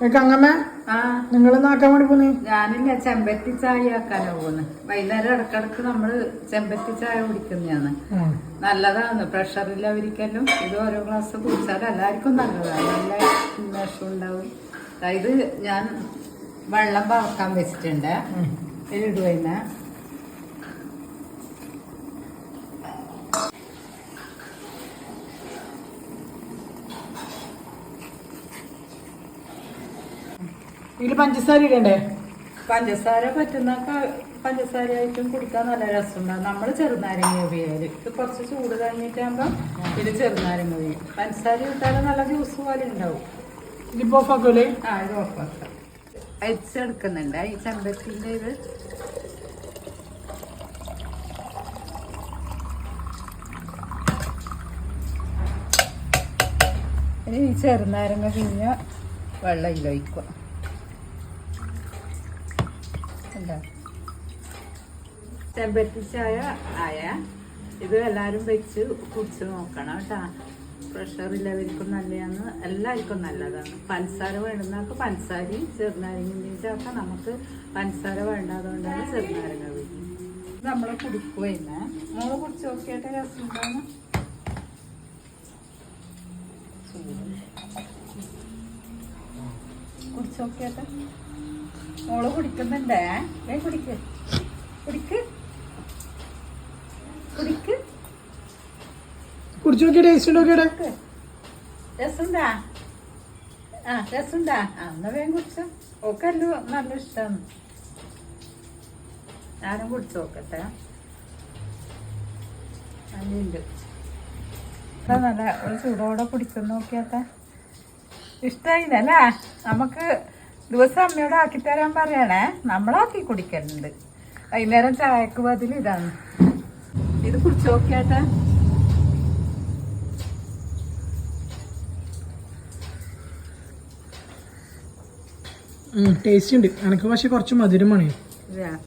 അങ്ങമ്മ നിങ്ങളൊന്ന് ആക്കാൻ വേണ്ടി പോന്നേ? ഞാനില്ല ചെമ്പരത്തി ചായ ആക്കാനാ പോകുന്നു. വൈകുന്നേരം ഇടക്കിടക്ക് നമ്മള് ചെമ്പരത്തി ചായ കുടിക്കുന്നതാണ്. നല്ലതാണ്, പ്രഷറില്ലവർക്കെല്ലാം ഇത് ഓരോ ഗ്ലാസ് കുടിച്ചാൽ എല്ലാവർക്കും നല്ലതാണ്, നല്ല ഉന്മേഷം ഉണ്ടാവും. അതായത് ഞാൻ വെള്ളം പറക്കാൻ വെച്ചിട്ടുണ്ട്, ഇടുവന്നെ. ഇതിൽ പഞ്ചസാര ഇടണ്ടേ? പഞ്ചസാര പറ്റുന്നൊക്കെ പഞ്ചസാര ആയിട്ടും കുടിക്കാൻ നല്ല രസമുണ്ടാകും. നമ്മൾ ചെറുനാരങ്ങ ഉപയോഗിക്കും. ഇത് കുറച്ച് ചൂട് കഴിഞ്ഞിട്ടാകുമ്പോൾ ഇത് ചെറുനാരങ്ങ ഉപയോഗിക്കും. പഞ്ചസാര ഇട്ടാലും നല്ല ജ്യൂസ് പോലെ ഉണ്ടാവും. ഇതിപ്പോ ഓഫാക്കൂലേ? ഇത് ഓഫാക്കാം. അരിച്ചെടുക്കുന്നുണ്ട് ഈ ചെമ്പരത്തിൻ്റെ ഇത്. ഇനി ഈ ചെറുനാരങ്ങ പിഴിഞ്ഞ വെള്ളം ഇതിലൊഴിക്കുക. ചെമ്പരത്തി ചായ ആയ ഇത് എല്ലാവരും വെച്ച് കുടിച്ച് നോക്കണം കേട്ടോ. പ്രഷറില്ലവർക്കും നല്ലതാണ്, എല്ലാവർക്കും നല്ലതാണ്. പഞ്ചസാര വേണ്ടുന്നവർക്ക് പഞ്ചസാരയും ചെറുനാരങ്ങയും ചേർക്കാം. നമുക്ക് പഞ്ചസാര വേണ്ടാതുകൊണ്ടാണ് ചെറുനാരങ്ങ വീഴുന്നത്. നമ്മൾ കുടിക്കുകയെന്ന് മോള് കുടിച്ച് നോക്കിയിട്ട് രസം ഉണ്ടാകും. കുടിച്ച് നോക്കിയാട്ടെ. മോള് കുടിക്കുന്നുണ്ടേ, കുടിക്ക് കുടിക്ക് കുടിക്ക് കുടിച്ചു നോക്കിയ ടേസ്റ്റ് നോക്കിയുടെ രസമുണ്ടാ? രസമുണ്ടാ? എന്നാ വേഗം കുടിച്ചോ. ഓക്കല്ലോ നല്ല ഇഷ്ടമാണ്. ഞാനും കുടിച്ചു നോക്കട്ടെ. നല്ലുണ്ട്. നല്ല ഒരു ചൂടോടെ കുടിക്കുന്നു നോക്കിയാട്ടെ. ഇഷ്ടായില്ലേ? നമുക്ക് ദിവസം അമ്മയോട് ആക്കിത്തരാൻ പറയണേ, നമ്മളാക്കി കുടിക്കലുണ്ട്. വൈകുന്നേരം ചായക്ക് ബദൽ ഇതാണ്. ഇത് കുടിച്ചു നോക്കിയാട്ടെ. ടേസ്റ്റ് ഉണ്ട്. എനിക്ക് പക്ഷെ കുറച്ച് മധുരമാണ്.